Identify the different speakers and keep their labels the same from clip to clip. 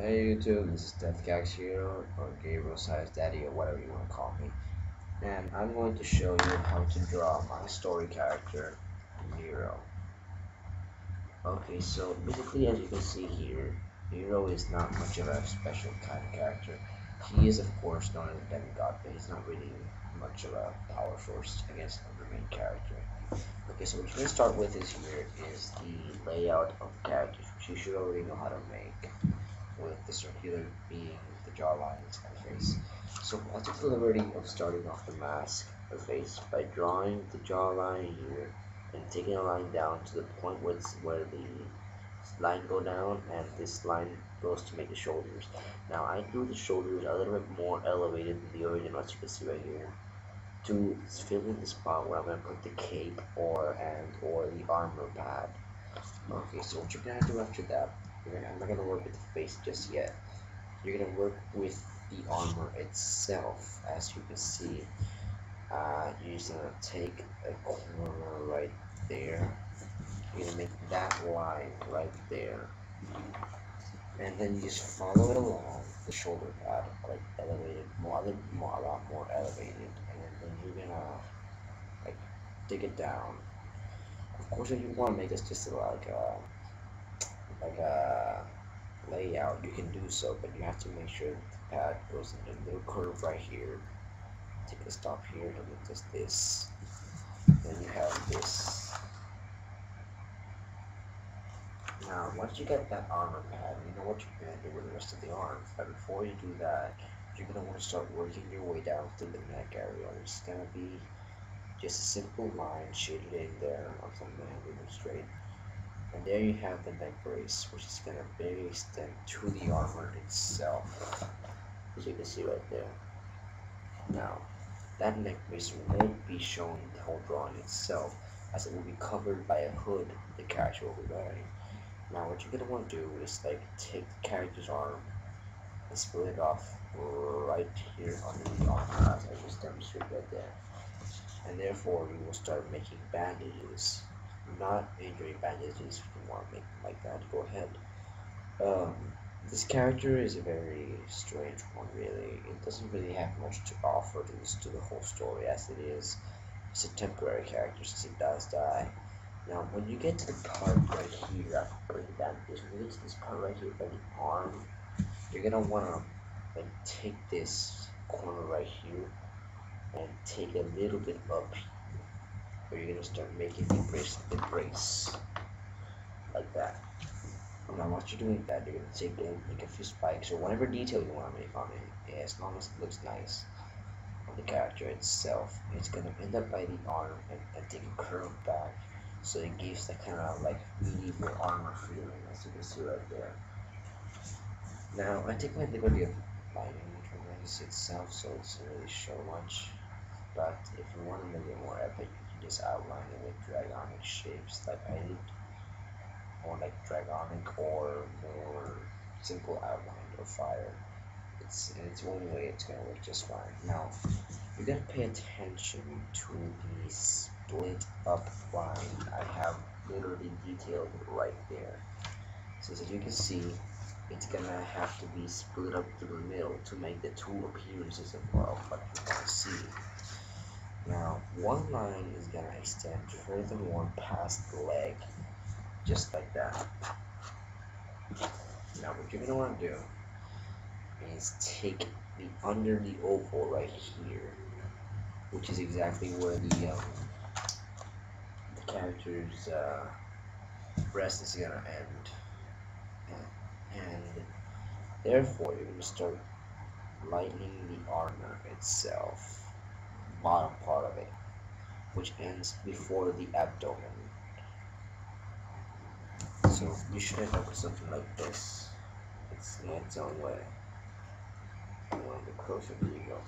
Speaker 1: Hey YouTube, this is Deathcax here, or Gabriel Size Daddy, or whatever you want to call me. And I'm going to show you how to draw my story character, Nero. Okay, so basically as you can see here, Nero is not much of a special kind of character. He is of course known as a demigod, but he's not really much of a power source against the main character. Okay, so what you're going to start with is here is the layout of the characters, which you should already know how to make, with the circular being the jawlines and face. So I took the liberty of starting off the mask, the face, by drawing the jawline here and taking a line down to the point where the line go down and this line goes to make the shoulders. Now I drew the shoulders a little bit more elevated than the original, as you can see right here, to fill in the spot where I'm going to put the cape or the armor pad. Okay, so what you're gonna do after that, I'm not gonna work with the face just yet. You're gonna work with the armor itself. As you can see, you're just gonna take a corner right there. You're gonna make that line right there, and then you just follow it along the shoulder pad, like elevated, a lot more elevated, and then you're gonna like dig it down. Of course, if you want to make this just like a layout, you can do so, but you have to make sure the pad goes in a little curve right here. Take a stop here, and it does this. Then you have this. Now, once you get that armor pad, you know what you're gonna do with the rest of the arm. But before you do that, you're gonna want to start working your way down to the neck area. It's gonna be just a simple line shaded in there on something that straight. And there you have the neck brace, which is gonna very extend to the armor itself, as you can see right there. Now, that neck brace won't be shown in the whole drawing itself, as it will be covered by a hood the character will be wearing. Now, what you're gonna want to do is like take the character's arm and split it off right here under the armor, as I just demonstrated right there. And therefore, you will start making bandages, not injury bandages. If you want to make them like that, go ahead. Um, this character is a very strange one, really. It doesn't really have much to offer to the whole story, as it is. It's a temporary character since it does die. Now, when you get to the part right here, after putting bandages, when you get to this part right here by the arm, you're gonna wanna like take this corner right here and take a little bit up here, where you're gonna start making the brace like that. Now, once you're doing that, you're gonna take and make a few spikes or whatever detail you want to make on it, as long as it looks nice on the character itself. It's gonna end up by the arm and take a curve back, so it gives that kind of like medieval armor feeling, as you can see right there. Now, I take my liberty of lighting this itself, so it doesn't really show much. But if you want to make it more epic, you can just outline it with dragonic shapes like I did, or like dragonic or more simple outline of fire. It's one way it's gonna work just fine. Now you gotta pay attention to the split up line. I have literally detailed right there. So as you can see, it's gonna have to be split up through the middle to make the two appearances of what you want to see. Now, one line is gonna extend furthermore past the leg, just like that. Now, what you're gonna want to do is take the under the oval right here, which is exactly where the character's breast is gonna end, and therefore you're gonna start lightening the armor itself, bottom part of it, which ends before the abdomen. So you should end up with something like this. It's in its own way. A little bit closer, there you go.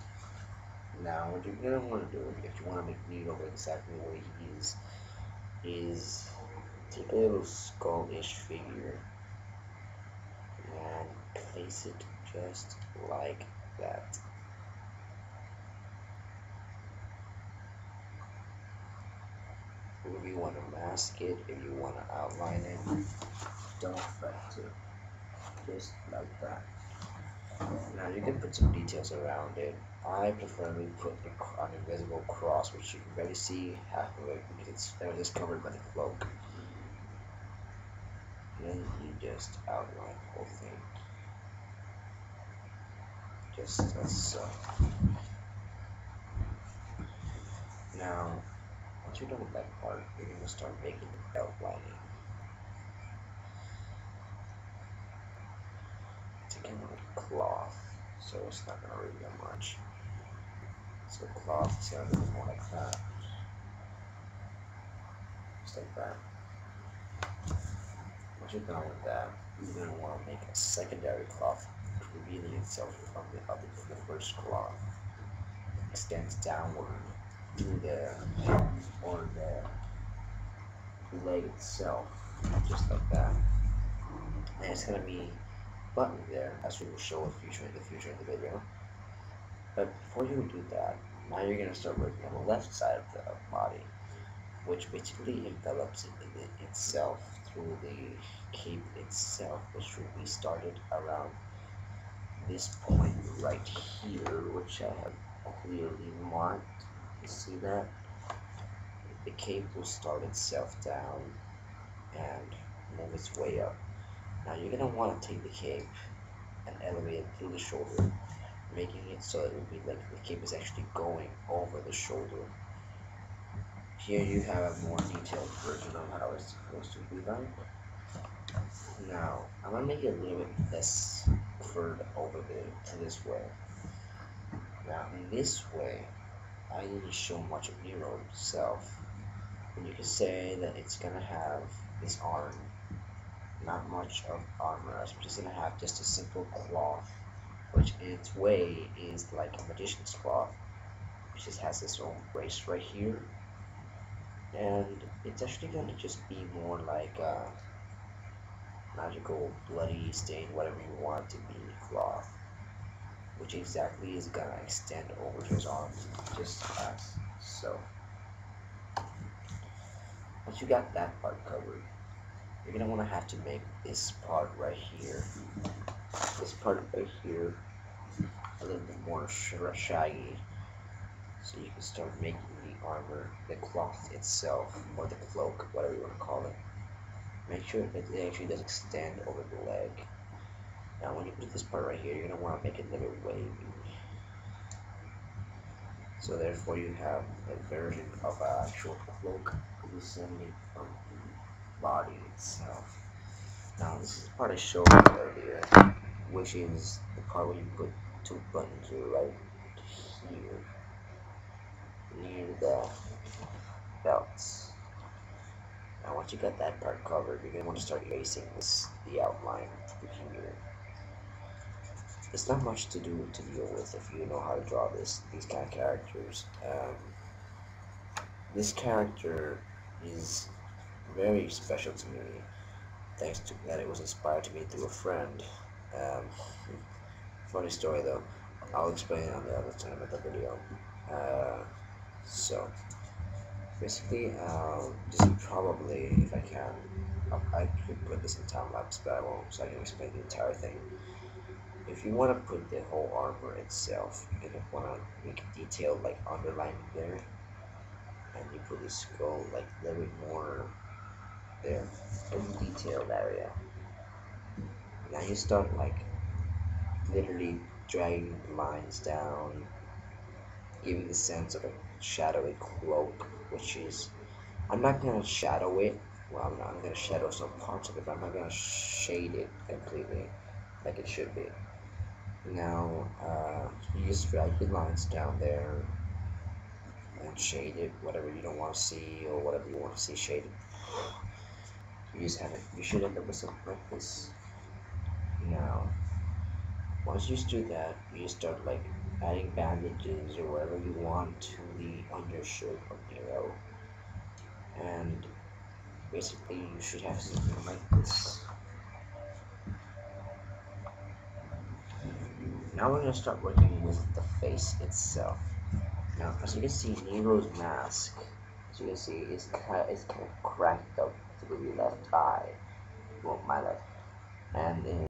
Speaker 1: Now, what you're gonna want to do if you want to make Nero exactly the way he is take a little skull-ish figure and place it just like that. If you want to mask it, if you want to outline it, don't fret to. just like that. Now you can put some details around it. I preferably put an invisible cross, which you can barely see half of it because it's covered by the cloak. And then you just outline the whole thing, just as so. Now, once you're done with that part, you're going to start making the belt lining. It's again like cloth, so it's not going to really do much. So cloth is going to look more like that, just like that. Once you're done with that, you're going to want to make a secondary cloth, revealing itself from the first cloth. It extends downward through the hip or the leg itself, just like that. And it's going to be buttoned there, as we will show in the future of the video. But before you do that, now you're going to start working on the left side of the body, which basically envelops it itself through the cape itself, which will be started around this point right here, which I have clearly marked. You see that? The cape will start itself down and move its way up. Now you're going to want to take the cape and elevate it through the shoulder, making it so that it will be like the cape is actually going over the shoulder. Here you have a more detailed version of how it's supposed to be done. Now, I'm going to make it a little bit less curved over to this way. Now, in this way, I didn't show much of Nero himself. And you can say that it's going to have this arm, not much of armor, it's just going to have just a simple cloth, which in its way is like a magician's cloth, which just has its own brace right here. And it's actually going to just be more like a magical, bloody, stained, whatever you want it to be, cloth, which exactly is going to extend over to his arms, just as so. Once you got that part covered, you're going to want to have to make this part right here, a little bit more shaggy, so you can start making the armor, the cloth itself, or the cloak, whatever you want to call it. Make sure that it actually does extend over the leg. Now when you put this part right here, you're going to want to make it a little bit wavy. So therefore you have a version of an actual cloak descending from the body itself. Now this is the part I showed you earlier, which is the part where you put two buttons right here, near the belts. Now once you got that part covered, you're going to want to start erasing the outline through here. It's not much to deal with if you know how to draw these kind of characters. This character is very special to me, thanks to that it was inspired to me through a friend. Funny story though, I'll explain it on the other time of the video. So basically, just probably, if I can, I could put this in time lapse, but I won't, so I can explain the entire thing. If you want to put the whole armor itself, you're going to want to make a detailed like underline there, and you put the skull like a little bit more there, in the detailed area. Now you start like literally dragging the lines down, giving the sense of a shadowy cloak, which is, I'm not going to shadow it, well I'm going to shadow some parts of it, but I'm not going to shade it completely like it should be. Now, you just drag the lines down there and shade it, whatever you don't want to see or whatever you want to see shaded. You just have it, you should end up with something like this. Now, once you do that, you start like adding bandages or whatever you want to the undershirt of Nero. And basically you should have something like this. Now we're going to start working with the face itself. Now, as you can see, Nero's mask, as you can see, is kind of cracked up through the left eye. Well, my left. And